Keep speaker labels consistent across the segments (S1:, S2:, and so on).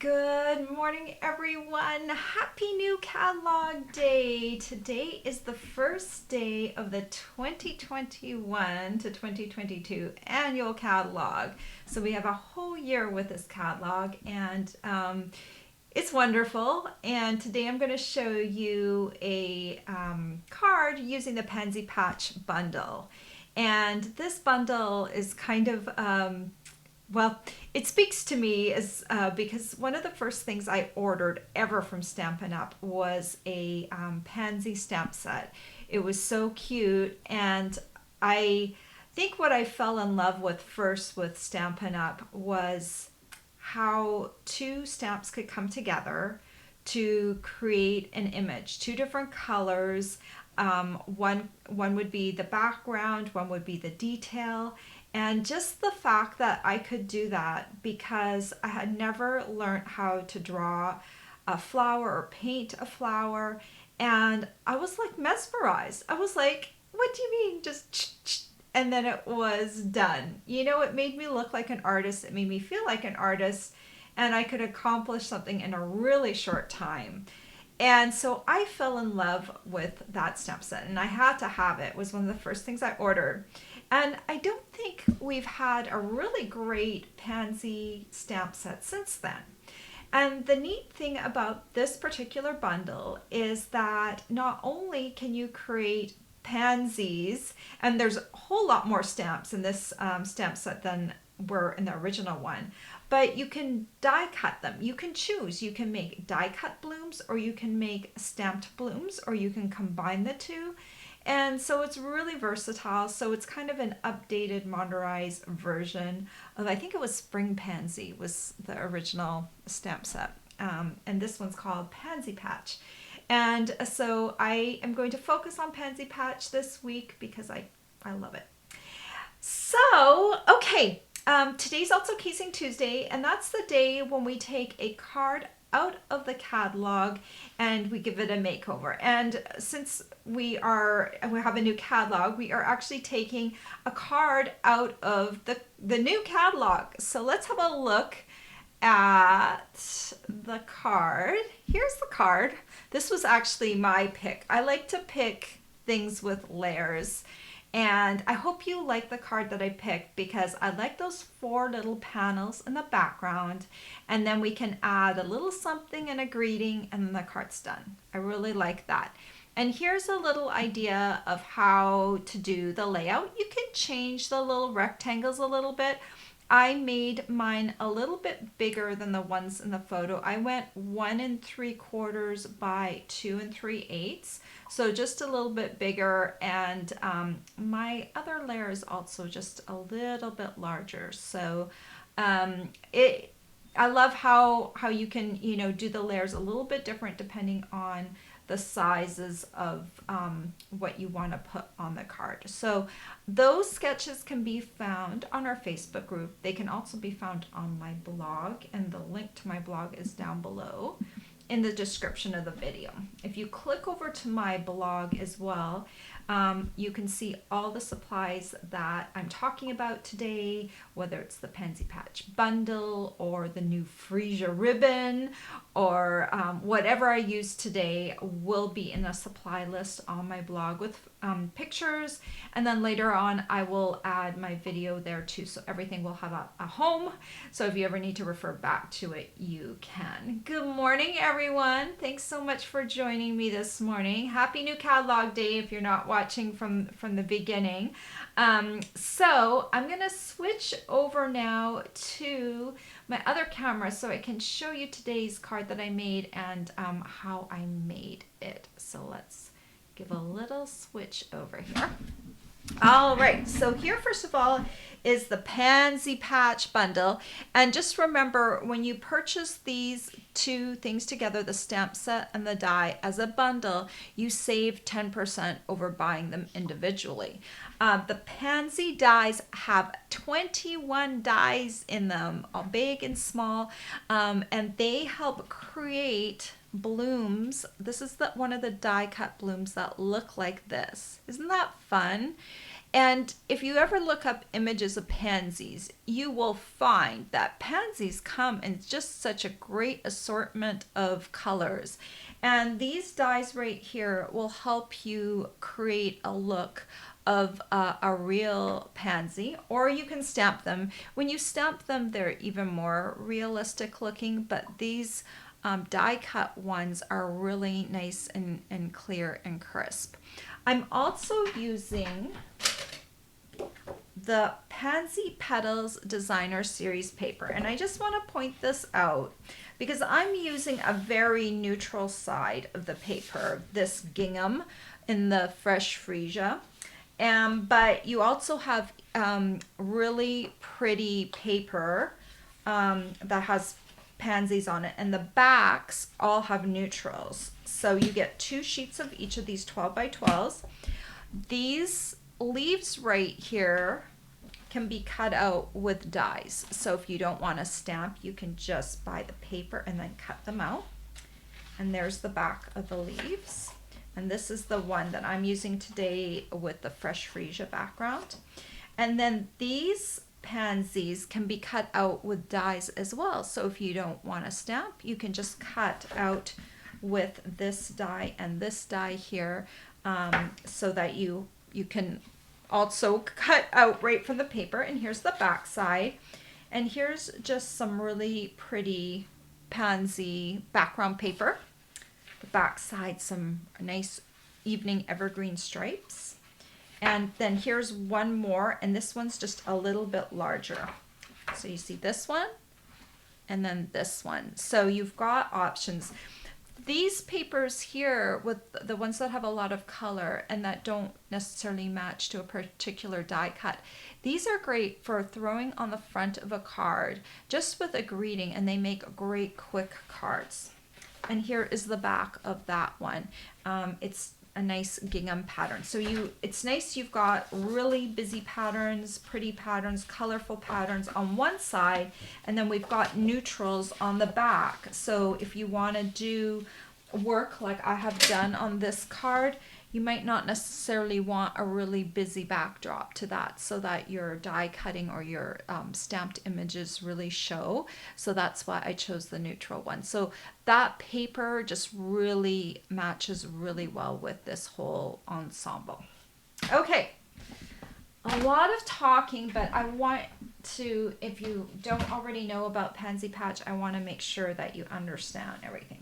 S1: Good morning, everyone. Happy new catalog day. Today is the first day of the 2021 to 2022 annual catalog. So we have a whole year with this catalog, and it's wonderful. And today I'm going to show you a card using the Pansy Patch bundle. And this bundle is kind of well, it speaks to me as because one of the first things I ordered ever from Stampin' Up! Was a pansy stamp set. It was so cute, and I think what I fell in love with first with Stampin' Up! Was how two stamps could come together to create an image, two different colors. One would be the background, one would be the detail, and just the fact that I could do that because I had never learned how to draw a flower or paint a flower, and I was like mesmerized. I was like, what do you mean? Just and then it was done. It made me look like an artist. It made me feel like an artist, and I could accomplish something in a really short time. And so I fell in love with that stamp set, and I had to have it. It was one of the first things I ordered. And I don't think we've had a really great pansy stamp set since then. And the neat thing about this particular bundle is that not only can you create pansies, and there's a whole lot more stamps in this stamp set than were in the original one, but you can die cut them. You can choose. You can make die cut blooms, or you can make stamped blooms, or you can combine the two. And so it's really versatile. So it's kind of an updated, modernized version of, I think it was Spring Pansy was the original stamp set. And this one's called Pansy Patch. And so I am going to focus on Pansy Patch this week because I love it. So, okay. Today's also Casing Tuesday, and that's the day when we take a card out of the catalog and we give it a makeover. And since we have a new catalog, we are actually taking a card out of the new catalog. So let's have a look at the card. Here's the card. This was actually my pick. I like to pick things with layers. And I hope you like the card that I picked because I like those 4 little panels in the background, and then we can add a little something and a greeting, and then the card's done. I really like that. And here's a little idea of how to do the layout. You can change the little rectangles a little bit. I made mine a little bit bigger than the ones in the photo. I went 1 3/4 by 2 3/8, so just a little bit bigger. And my other layer is also just a little bit larger. So I love how you can do the layers a little bit different depending on the sizes of what you want to put on the card. So those sketches can be found on our Facebook group. They can also be found on my blog, and the link to my blog is down below in the description of the video. If you click over to my blog as well, you can see all the supplies that I'm talking about today, whether it's the Pansy Patch bundle or the new freesia ribbon, or whatever I use today will be in a supply list on my blog with pictures. And then later on I will add my video there too, so everything will have a home. So if you ever need to refer back to it, you can. Good morning, everyone. Thanks so much for joining me this morning. Happy new catalog day if you're not watching from the beginning. So I'm gonna switch over now to my other camera so I can show you today's card that I made and how I made it. So let's give a little switch over here. All right, so here first of all is the Pansy Patch bundle. And just remember, when you purchase these two things together, the stamp set and the die as a bundle, you save 10% over buying them individually. The Pansy dies have 21 dies in them, all big and small, and they help create blooms. This is one of the die cut blooms that look like this. Isn't that fun? And if you ever look up images of pansies, you will find that pansies come in just such a great assortment of colors. And these dies right here will help you create a look of a real pansy, or you can stamp them. When you stamp them, they're even more realistic looking, but these die cut ones are really nice and clear and crisp. I'm also using the Pansy Petals Designer Series paper, and I just want to point this out because I'm using a very neutral side of the paper, this gingham in the Fresh Freesia. But you also have really pretty paper that has pansies on it, and the backs all have neutrals. So you get 2 sheets of each of these 12 by 12s. These leaves right here can be cut out with dies. So if you don't want to stamp, you can just buy the paper and then cut them out. And there's the back of the leaves. And this is the one that I'm using today with the Fresh Freesia background. And then these pansies can be cut out with dies as well. So if you don't want to stamp, you can just cut out with this die and this die here, so that you can also cut out right from the paper. And here's the back side. And here's just some really pretty pansy background paper. The back side, some nice evening evergreen stripes. And then here's one more, and this one's just a little bit larger. So you see this one and then this one. So you've got options. These papers here, with the ones that have a lot of color and that don't necessarily match to a particular die cut, these are great for throwing on the front of a card just with a greeting, and they make great quick cards. And here is the back of that one. It's a nice gingham pattern. So it's nice you've got really busy patterns, pretty patterns, colorful patterns on one side, and then we've got neutrals on the back. So if you want to do work like I have done on this card, you might not necessarily want a really busy backdrop to that, so that your die cutting or your stamped images really show. So that's why I chose the neutral one. So that paper just really matches really well with this whole ensemble. Okay, a lot of talking, but I want to, if you don't already know about Pansy Patch, I want to make sure that you understand everything.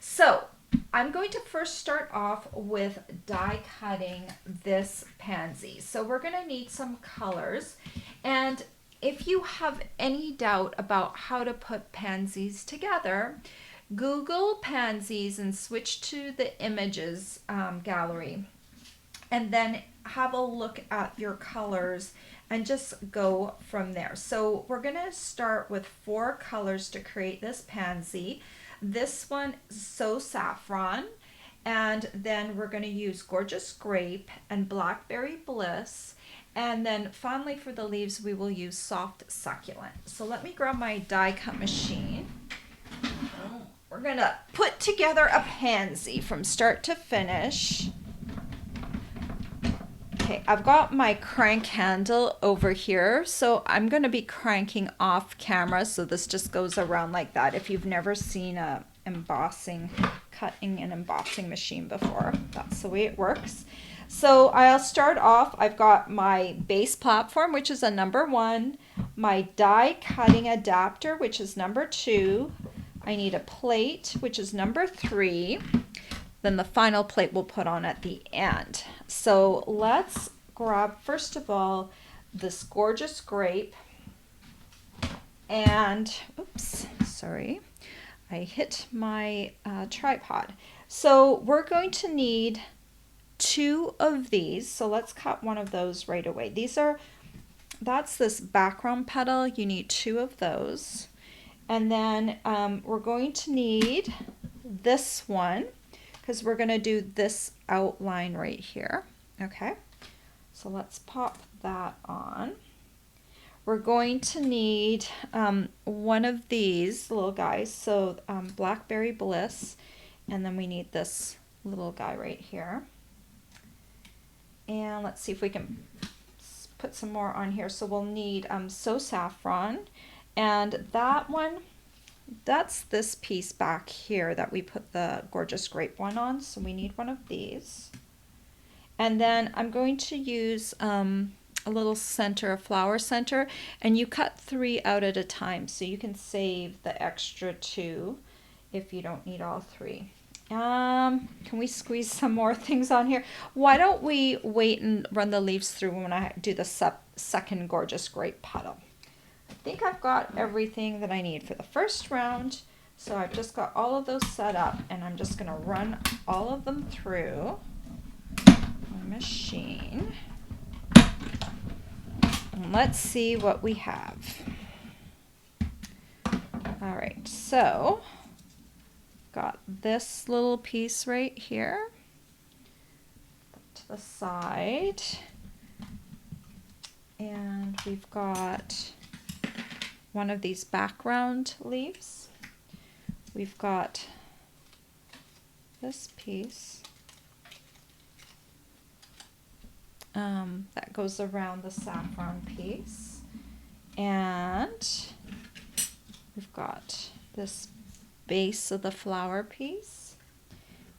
S1: So I'm going to first start off with die cutting this pansy. So we're going to need some colors, and if you have any doubt about how to put pansies together, Google pansies and switch to the images gallery, and then have a look at your colors and just go from there. So we're going to start with 4 colors to create this pansy. This one is So Saffron, and then we're going to use Gorgeous Grape and Blackberry Bliss, and then finally for the leaves we will use Soft Succulent. So let me grab my die cut machine. We're going to put together a pansy from start to finish. Okay, I've got my crank handle over here, so I'm going to be cranking off camera, so this just goes around like that. If you've never seen a cutting and embossing machine before, that's the way it works. So I'll start off, I've got my base platform, which is a number 1, my die cutting adapter, which is number 2, I need a plate, which is number 3, then the final plate we'll put on at the end. So let's grab, first of all, this Gorgeous Grape, and, oops, sorry, I hit my tripod. So we're going to need 2 of these, so let's cut one of those right away. That's this background petal, you need 2 of those. And then we're going to need this one, because we're going to do this outline right here. Okay, so let's pop that on. We're going to need one of these little guys, so Blackberry Bliss, and then we need this little guy right here. And let's see if we can put some more on here. So we'll need So Saffron, and that one, that's this piece back here that we put the Gorgeous Grape one on. So we need one of these. And then I'm going to use a little center, a flower center, and you cut 3 out at a time so you can save the extra 2 if you don't need all 3. Can we squeeze some more things on here? Why don't we wait and run the leaves through when I do the second Gorgeous Grape petal? I think I've got everything that I need for the first round. So I've just got all of those set up, and I'm just going to run all of them through my machine. And let's see what we have. All right, so got this little piece right here to the side, and we've got one of these background leaves. We've got this piece that goes around the saffron piece, and we've got this base of the flower piece,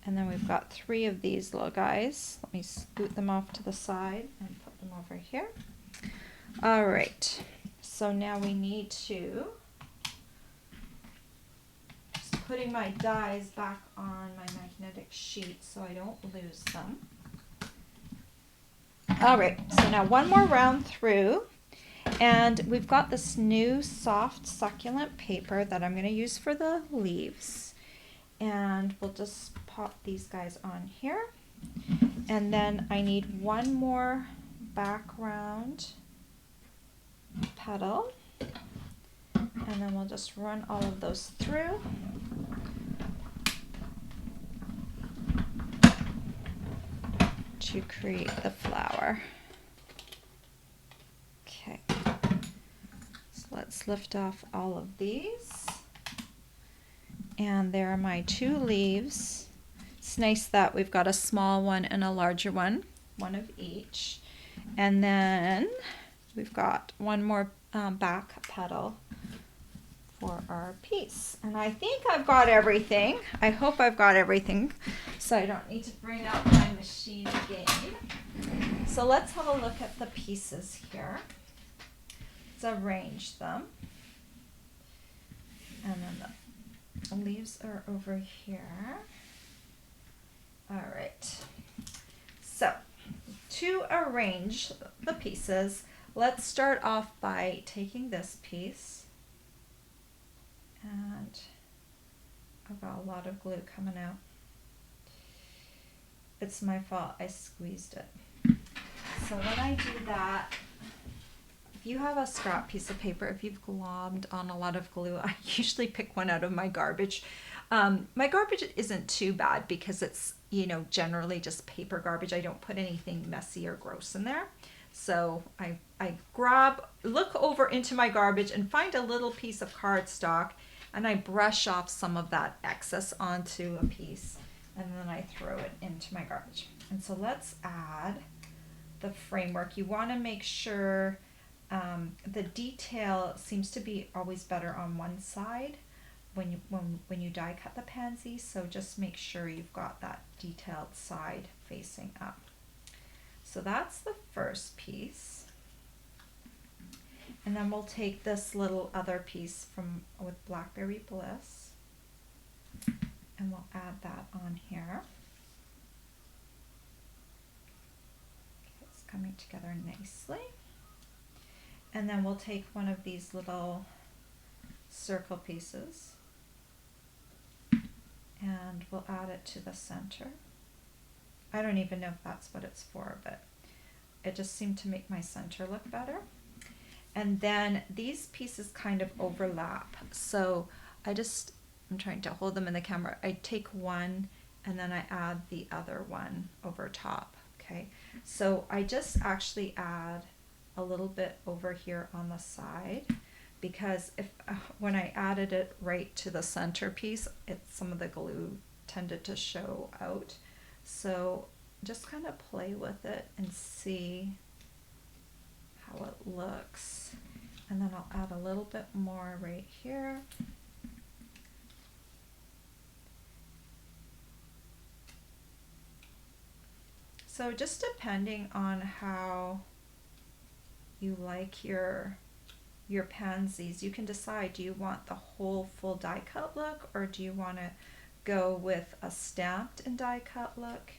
S1: and then we've got 3 of these little guys. Let me scoot them off to the side and put them over here. All right, so now we need to, just putting my dies back on my magnetic sheet so I don't lose them. All right, so now one more round through, and we've got this new soft succulent paper that I'm going to use for the leaves, and we'll just pop these guys on here, and then I need one more background petal, and then we'll just run all of those through. To create the flower. Okay, so let's lift off all of these, and there are my 2 leaves. It's nice that we've got a small one and a larger one of each, and then we've got one more back petal for our piece. And I think I've got everything. I hope I've got everything, so I don't need to bring out my machine again. So let's have a look at the pieces here. Let's arrange them. And then the leaves are over here. All right. So to arrange the pieces, let's start off by taking this piece, and I've got a lot of glue coming out. It's my fault, I squeezed it. So when I do that, if you have a scrap piece of paper, if you've globbed on a lot of glue, I usually pick one out of my garbage. My garbage isn't too bad because it's, generally just paper garbage. I don't put anything messy or gross in there. So I look over into my garbage and find a little piece of cardstock, and I brush off some of that excess onto a piece, and then I throw it into my garbage. And so let's add the framework. You want to make sure the detail seems to be always better on one side when you die cut the pansy, so just make sure you've got that detailed side facing up. So that's the first piece. And then we'll take this little other piece with Blackberry Bliss, and we'll add that on here. Okay, it's coming together nicely. And then we'll take one of these little circle pieces, and we'll add it to the center. I don't even know if that's what it's for, but it just seemed to make my center look better. And then these pieces kind of overlap, so I'm trying to hold them in the camera. I take one and then I add the other one over top. Okay, so I just actually add a little bit over here on the side, because when I added it right to the center piece, some of the glue tended to show out. So just kind of play with it and see how it looks. And then I'll add a little bit more right here. So just depending on how you like your pansies, you can decide, do you want the whole full die cut look, or do you want to go with a stamped and die cut look?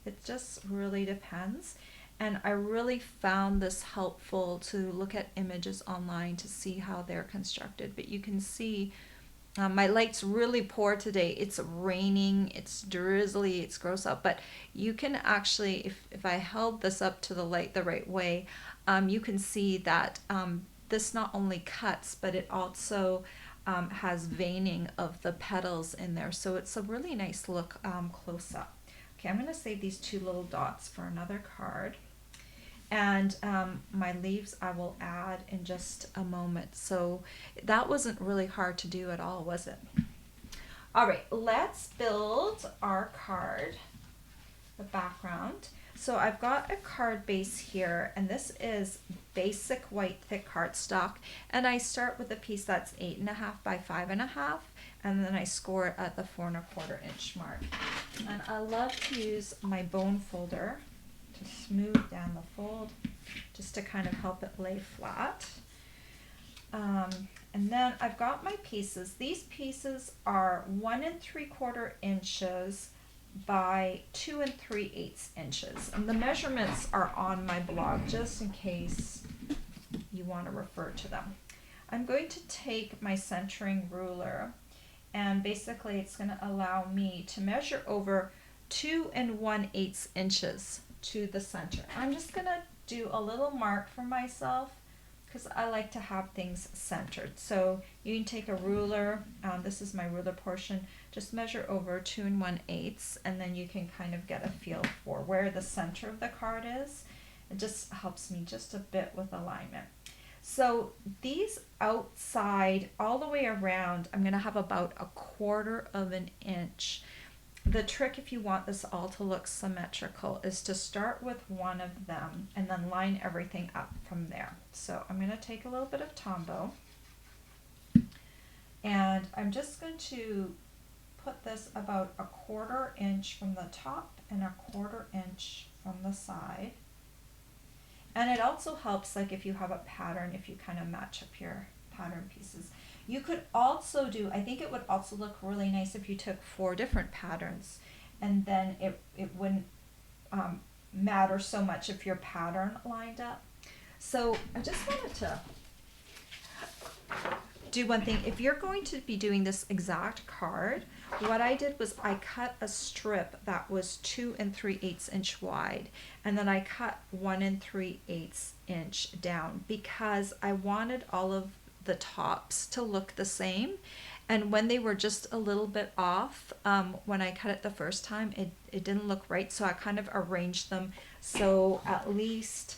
S1: It just really depends. And I really found this helpful to look at images online to see how they're constructed. But you can see my light's really poor today. It's raining, it's drizzly, it's gross out. But you can actually, if I held this up to the light the right way, you can see that this not only cuts, but it also has veining of the petals in there. So it's a really nice look close up. Okay, I'm going to save these two little dots for another card. And my leaves I will add in just a moment. So that wasn't really hard to do at all, was it? All right, let's build our card, the background. So I've got a card base here, and this is basic white thick cardstock. And I start with a piece that's 8.5 by 5.5, and then I score it at the 4.25 inch mark. And I love to use my bone folder to smooth down the fold, just to kind of help it lay flat. And then I've got my pieces. These pieces are 1 3/4 inches by 2 3/8 inches. And the measurements are on my blog, just in case you want to refer to them. I'm going to take my centering ruler, and basically it's going to allow me to measure over 2 1/8 inches to the center. I'm just going to do a little mark for myself because I like to have things centered. So you can take a ruler, this is my ruler portion, just measure over 2 1/8, and then you can kind of get a feel for where the center of the card is. It just helps me just a bit with alignment. So these outside all the way around, I'm going to have about 1/4 inch. The trick, if you want this all to look symmetrical, is to start with one of them and then line everything up from there. So I'm going to take a little bit of Tombow, and I'm just going to put this about 1/4 inch from the top and 1/4 inch from the side. And it also helps, like if you have a pattern, if you kind of match up your pattern pieces. You could also do, I think it would also look really nice if you took 4 different patterns, and then it wouldn't matter so much if your pattern lined up. So I just wanted to do one thing. If you're going to be doing this exact card, what I did was I cut a strip that was 2 3/8 inch wide, and then I cut 1 3/8 inch down because I wanted all of the tops to look the same. And when they were just a little bit off, when I cut it the first time, it didn't look right. So I kind of arranged them so at least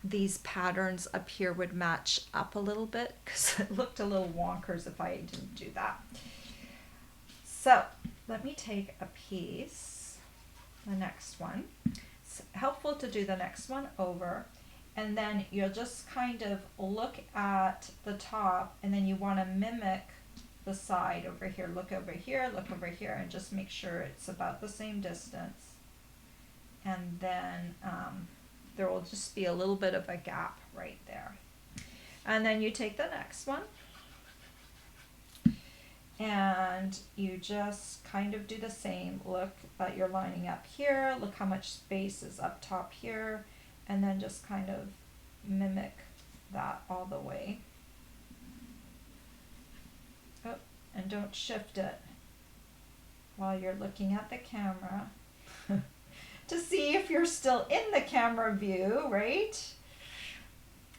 S1: these patterns up here would match up a little bit, because it looked a little wonkers if I didn't do that. So let me take a piece, the next one. It's helpful to do the next one over, and then you'll just kind of look at the top, and then you want to mimic the side over here. Look over here, look over here, and just make sure it's about the same distance. And then there will just be a little bit of a gap right there. And then you take the next one, and you just kind of do the same. Look that you're lining up here, look how much space is up top here, and then just kind of mimic that all the way. Oh, and don't shift it while you're looking at the camera to see if you're still in the camera view, right?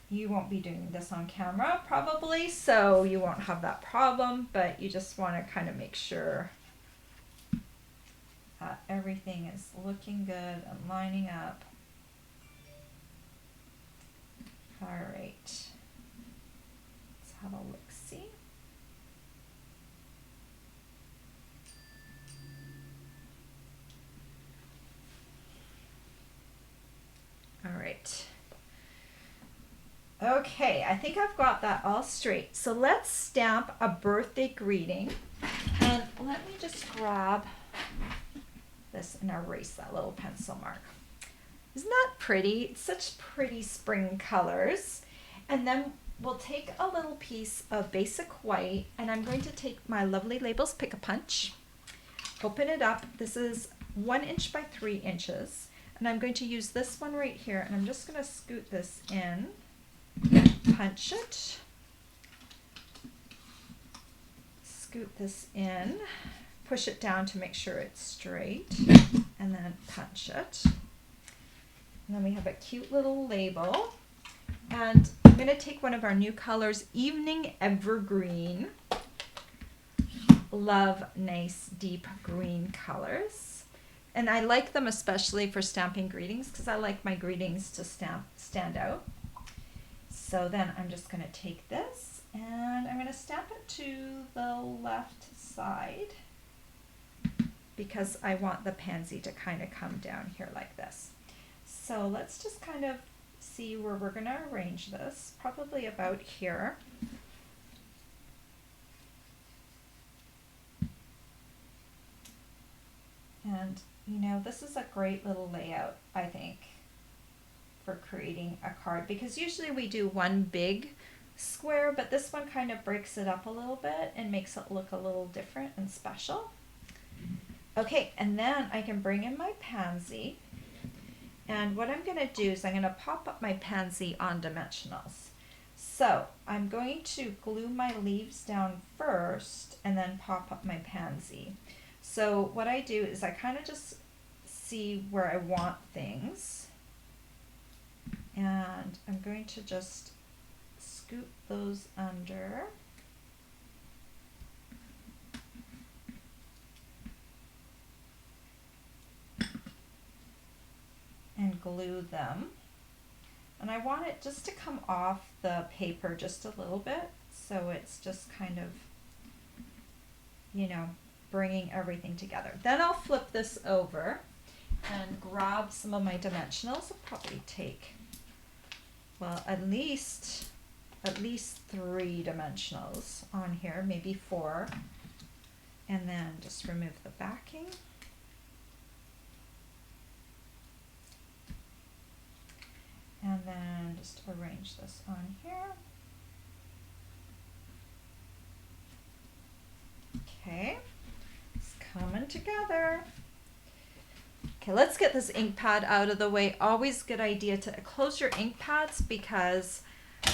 S1: You won't be doing this on camera probably, so you won't have that problem, but you just want to kind of make sure that everything is looking good and lining up. All right, let's have a look-see. All right. Okay, I think I've got that all straight. So let's stamp a birthday greeting. And let me just grab this and erase that little pencil mark. Isn't that pretty? It's such pretty spring colors. And then we'll take a little piece of basic white, and I'm going to take my Lovely Labels Pick-a-Punch, open it up. This is 1 inch by 3 inches. And I'm going to use this one right here, and I'm just going to scoot this in, punch it, scoot this in, push it down to make sure it's straight, and then punch it. And then we have a cute little label. And I'm going to take one of our new colors, Evening Evergreen. Love nice deep green colors. And I like them especially for stamping greetings because I like my greetings to stand out. So then I'm just going to take this and I'm going to stamp it to the left side because I want the pansy to kind of come down here like this. So let's just kind of see where we're going to arrange this, probably about here. And you know, this is a great little layout, I think, for creating a card, because usually we do one big square, but this one kind of breaks it up a little bit and makes it look a little different and special. Okay, and then I can bring in my pansy, and what I'm going to do is I'm going to pop up my pansy on dimensionals. So I'm going to glue my leaves down first and then pop up my pansy. So what I do is I kind of just see where I want things, and I'm going to just scoop those under. And glue them. And I want it just to come off the paper just a little bit, so it's just kind of, you know, bringing everything together. Then I'll flip this over and grab some of my dimensionals. I'll probably take, well, at least 3 dimensionals on here, maybe 4, and then just remove the backing. And then just arrange this on here. Okay, it's coming together. Okay, let's get this ink pad out of the way. Always good idea to close your ink pads, because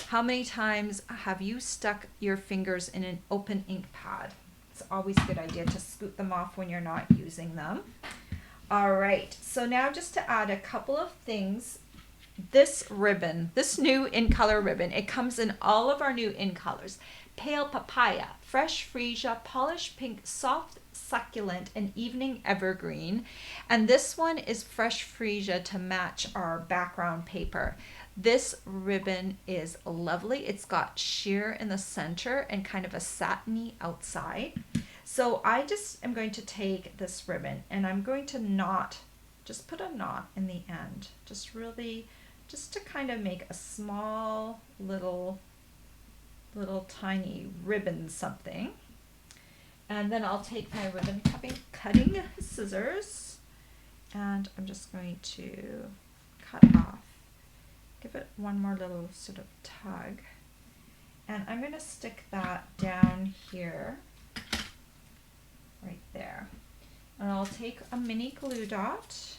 S1: how many times have you stuck your fingers in an open ink pad? It's always a good idea to scoot them off when you're not using them. All right, so now just to add a couple of things. This ribbon, this new in color ribbon, it comes in all of our new in colors: Pale Papaya, Fresh Freesia, Polished Pink, Soft Succulent, and Evening Evergreen. And this one is Fresh Freesia to match our background paper. This ribbon is lovely. It's got sheer in the center and kind of a satiny outside. So I just am going to take this ribbon and I'm going to knot, just put a knot in the end, just to kind of make a small little tiny ribbon something. And then I'll take my ribbon cutting scissors and I'm just going to cut off, give it one more little sort of tug, and I'm going to stick that down here, right there. And I'll take a mini glue dot,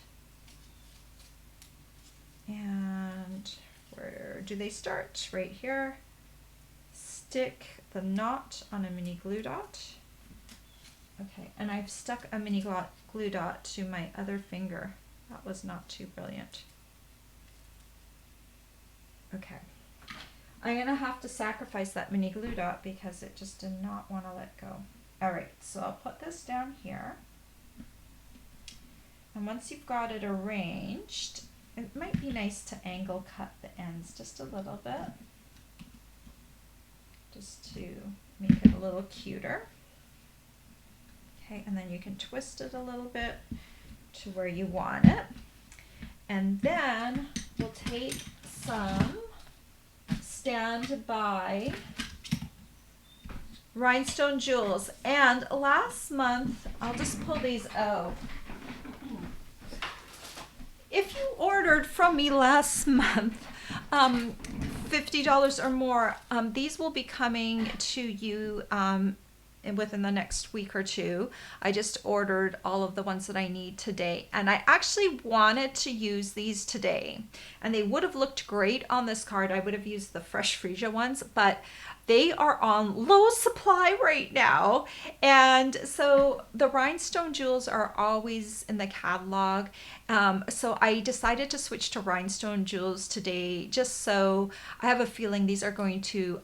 S1: and where do they start? Right here. Stick the knot on a mini glue dot. Okay, and I've stuck a mini glue dot to my other finger. That was not too brilliant. Okay, I'm gonna have to sacrifice that mini glue dot because it just did not want to let go. All right, so I'll put this down here. And once you've got it arranged, it might be nice to angle cut the ends just a little bit, just to make it a little cuter. Okay, and then you can twist it a little bit to where you want it. And then we'll take some stand by Rhinestone Jewels. And last month, I'll just pull these out. If you ordered from me last month, $50 or more, these will be coming to you within the next week or two. I just ordered all of the ones that I need today, and I actually wanted to use these today, and they would have looked great on this card. I would have used the Fresh Freesia ones, but they are on low supply right now. And so the Rhinestone Jewels are always in the catalog. So I decided to switch to Rhinestone Jewels today, just so I have a feeling these are going to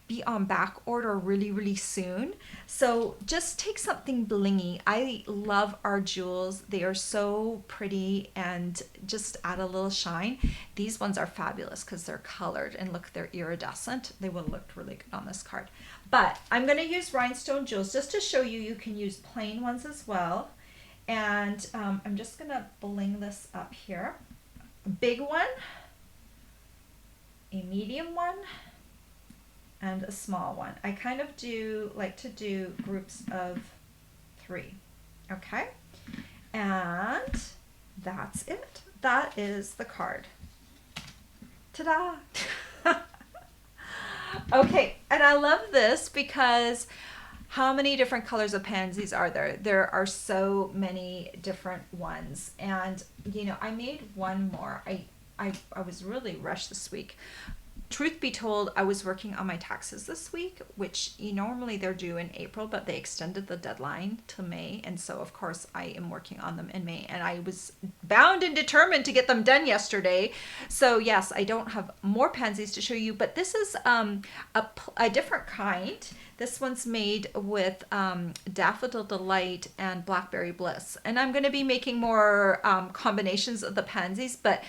S1: be on back order really, really soon. So just take something blingy. I love our jewels. They are so pretty and just add a little shine. These ones are fabulous because they're colored, and look, they're iridescent. They would have looked really good on this card. But I'm going to use Rhinestone Jewels just to show you you can use plain ones as well. And I'm just going to bling this up here. A big one, a medium one, and a small one. I kind of like to do groups of 3. Okay? And that's it. That is the card. Ta-da! Okay, and I love this because how many different colors of pansies are there? There are so many different ones. And, you know, I made one more. I was really rushed this week. Truth be told, I was working on my taxes this week, which normally they're due in April, but they extended the deadline to May. And so, of course, I am working on them in May. And I was bound and determined to get them done yesterday. So, yes, I don't have more pansies to show you, but this is a different kind. This one's made with Daffodil Delight and Blackberry Bliss. And I'm going to be making more combinations of the pansies, but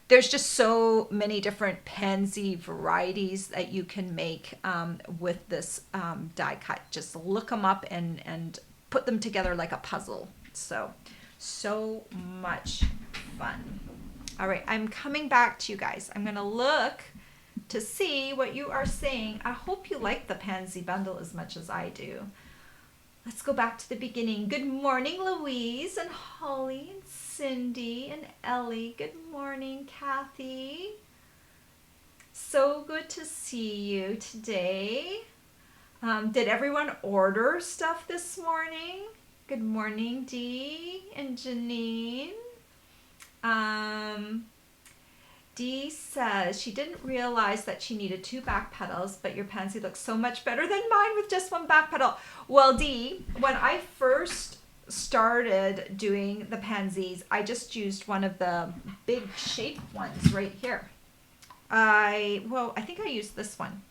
S1: there's just so many different pansy varieties that you can make with this die cut. Just look them up and put them together like a puzzle. So much fun. All right, I'm coming back to you guys. I'm going to look to see what you are saying. I hope you like the pansy bundle as much as I do. Let's go back to the beginning. Good morning, Louise and Holly and Cindy and Ellie. Good morning, Kathy. So good to see you today. Did everyone order stuff this morning? Good morning, Dee and Janine. Dee says she didn't realize that she needed 2 back petals, but your pansy looks so much better than mine with just 1 back petal. Well, Dee, when I first started doing the pansies, I just used one of the big shape ones right here. I think I used this one.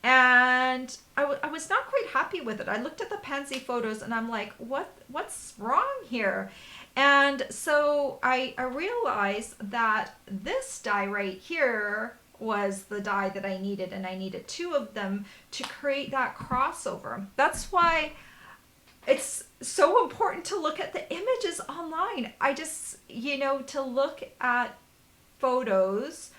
S1: And I was not quite happy with it. I looked at the pansy photos and I'm like, what's wrong here? And so I realized that this die right here was the die that I needed, and I needed 2 of them to create that crossover. That's why it's so important to look at the images online. I just, to look at photos.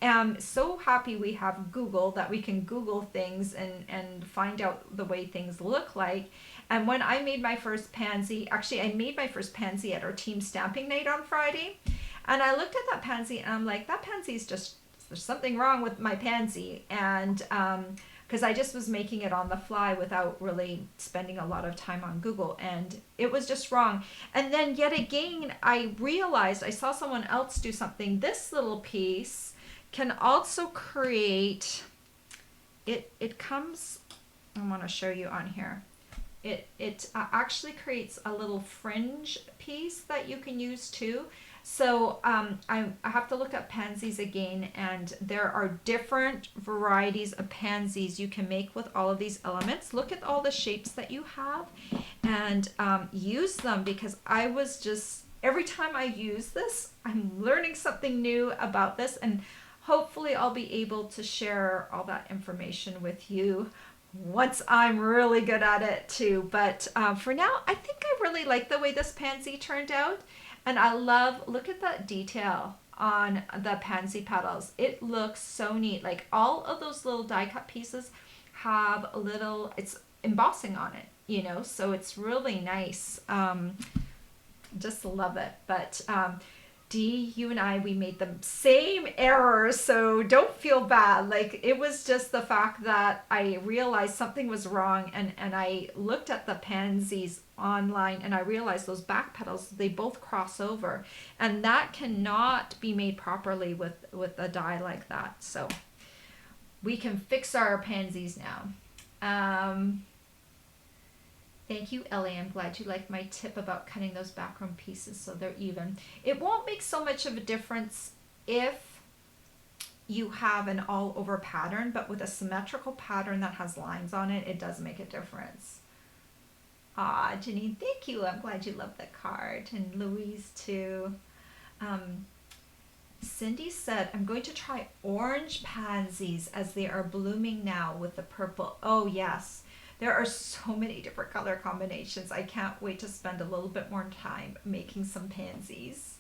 S1: I'm so happy we have Google, that we can Google things and find out the way things look like. And when I made my first pansy, actually I made my first pansy at our team stamping night on Friday. And I looked at that pansy and I'm like, that pansy is just, there's something wrong with my pansy. And because I just was making it on the fly without really spending a lot of time on Google, and it was just wrong. And then yet again, I realized I saw someone else do something. This little piece can also create, it comes, I want to show you on here. It actually creates a little fringe piece that you can use too. So I have to look up pansies again, and there are different varieties of pansies you can make with all of these elements. Look at all the shapes that you have and use them, because I was just, every time I use this, I'm learning something new about this, and hopefully I'll be able to share all that information with you once I'm really good at it too. But for now, I think I really like the way this pansy turned out. And I love, look at that detail on the pansy petals. It looks so neat. Like all of those little die cut pieces have a little, it's embossing on it, you know, so it's really nice. Just love it. But Dee, you and I, we made the same errors, so don't feel bad. Like, it was just the fact that I realized something was wrong, and I looked at the pansies online, and I realized those back petals, they both cross over, and that cannot be made properly with a die like that. So we can fix our pansies now. Thank you, Ellie. I'm glad you liked my tip about cutting those background pieces so they're even. It won't make so much of a difference if you have an all over pattern, but with a symmetrical pattern that has lines on it, it does make a difference. Ah, Janine, thank you. I'm glad you love the card. And Louise too. Cindy said, I'm going to try orange pansies as they are blooming now with the purple. Oh, yes. There are so many different color combinations. I can't wait to spend a little bit more time making some pansies.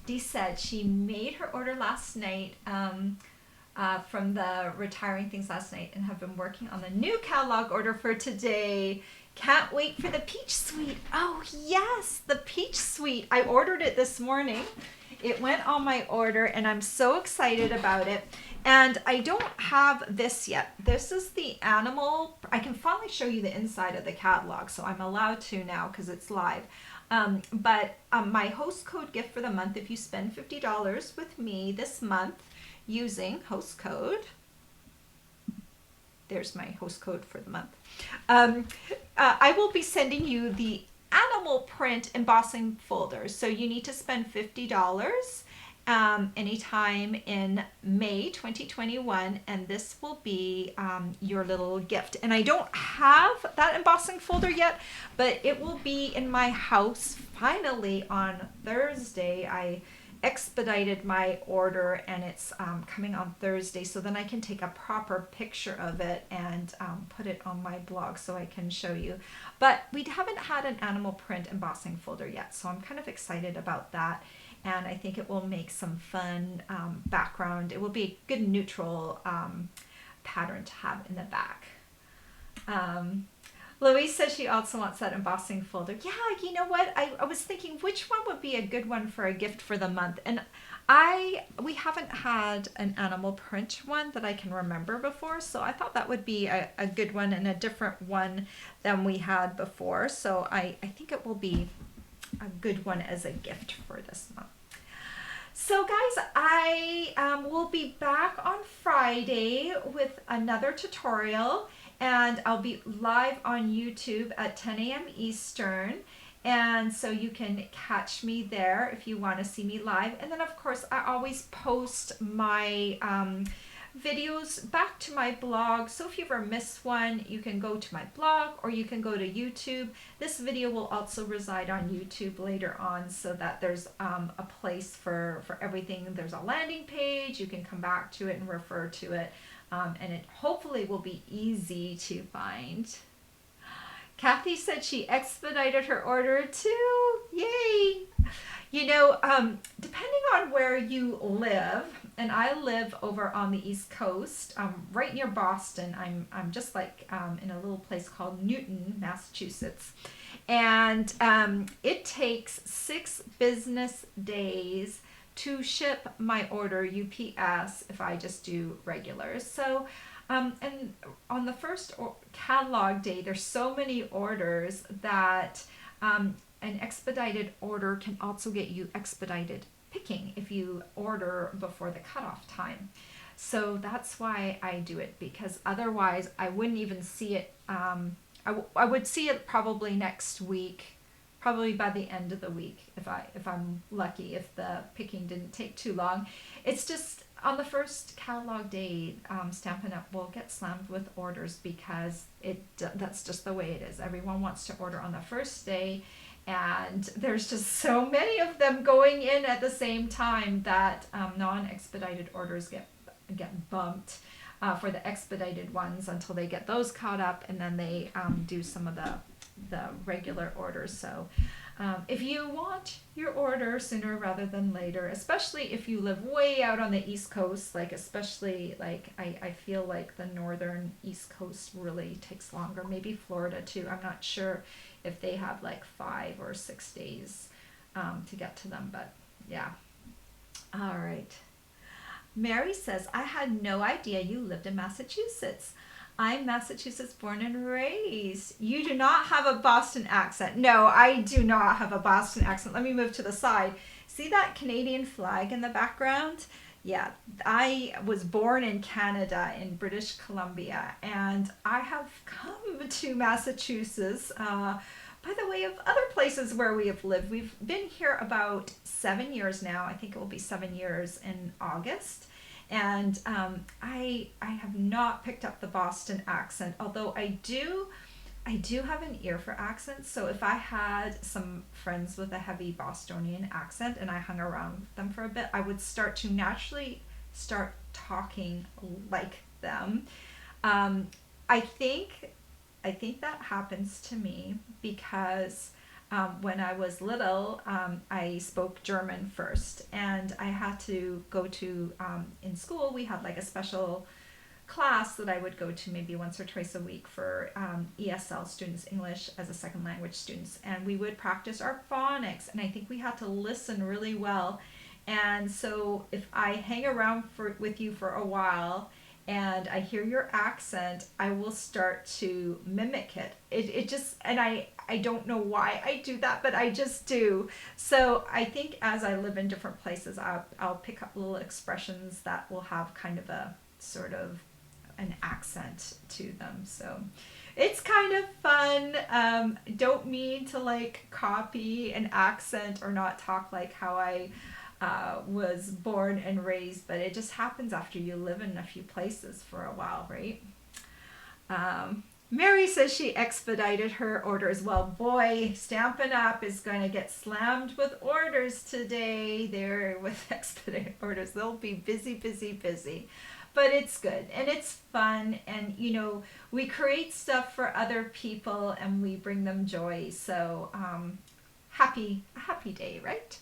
S1: Dee said she made her order last night from the retiring things last night and have been working on the new catalog order for today. Can't wait for the peach suite. Oh yes, the peach suite. I ordered it this morning. It went on my order and I'm so excited about it. And I don't have this yet. This is the animal. I can finally show you the inside of the catalog, so I'm allowed to now because it's live. But my host code gift for the month, if you spend $50 with me this month using host code, there's my host code for the month. I will be sending you the animal print embossing folder. So you need to spend $50 anytime in May 2021, and this will be your little gift. And I don't have that embossing folder yet, but it will be in my house finally on Thursday. I expedited my order and it's coming on Thursday, so then I can take a proper picture of it and put it on my blog so I can show you. But we haven't had an animal print embossing folder yet, so I'm kind of excited about that. And I think it will make some fun background. It will be a good neutral pattern to have in the back. Louise says she also wants that embossing folder. Yeah, you know what? I was thinking which one would be a good one for a gift for the month. And we haven't had an animal print one that I can remember before. So I thought that would be a good one and a different one than we had before. So I think it will be a good one as a gift for this month. So guys, I will be back on Friday with another tutorial, and I'll be live on YouTube at 10 a.m. Eastern, and so you can catch me there if you want to see me live. And then of course I always post my videos back to my blog, so if you ever miss one, you can go to my blog or you can go to YouTube. This video will also reside on YouTube later on, so that there's a place for everything. There's a landing page, you can come back to it and refer to it, and it hopefully will be easy to find. Kathy said she expedited her order too. Yay! You know, depending on where you live, and I live over on the East Coast, right near Boston. I'm just like in a little place called Newton, Massachusetts. And it takes 6 business days to ship my order UPS if I just do regulars. So, and on the first catalog day, there's so many orders that an expedited order can also get you expedited picking if you order before the cutoff time. So that's why I do it, because otherwise I wouldn't even see it. I would see it probably next week, probably by the end of the week if I'm lucky, if the picking didn't take too long. It's just on the first catalog day, Stampin' Up! Will get slammed with orders because that's just the way it is. Everyone wants to order on the first day, and there's just so many of them going in at the same time that non-expedited orders get bumped for the expedited ones until they get those caught up, and then they do some of the regular orders. So if you want your order sooner rather than later, especially if you live way out on the East Coast, like especially like I feel like the northern East Coast really takes longer. Maybe Florida too. I'm not sure if they have like 5 or 6 days to get to them, but yeah. All right. Mary says, I had no idea you lived in Massachusetts. I'm Massachusetts born and raised. You do not have a Boston accent. No, I do not have a Boston accent. Let me move to the side. See that Canadian flag in the background? Yeah, I was born in Canada, in British Columbia, and I have come to Massachusetts by the way of other places where we have lived. We've been here about 7 years now. I think it will be 7 years in August. And I have not picked up the Boston accent, although I do have an ear for accents. So if I had some friends with a heavy Bostonian accent and I hung around with them for a bit, I would start to naturally start talking like them. Um, I think I think that happens to me because when I was little, I spoke German first, and I had to go to in school. We had like a special class that I would go to maybe once or twice a week for ESL students, English as a second language students, and we would practice our phonics. And I think we had to listen really well. And so if I hang around with you for a while and I hear your accent, I will start to mimic it. It just, and I don't know why I do that, but I just do. So I think as I live in different places, I'll pick up little expressions that will have kind of a sort of an accent to them. So it's kind of fun. Don't mean to like copy an accent or not talk like how I was born and raised, but it just happens after you live in a few places for a while, right? Mary says she expedited her orders. Well, boy, Stampin' Up! Is going to get slammed with orders today. They're with expedited orders. They'll be busy, busy, busy. But it's good and it's fun, and you know, we create stuff for other people and we bring them joy. So a happy day, right?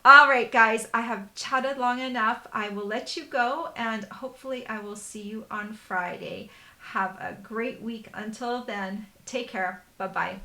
S1: All right, guys, I have chatted long enough. I will let you go, and hopefully I will see you on Friday. Have a great week. Until then, take care. Bye-bye.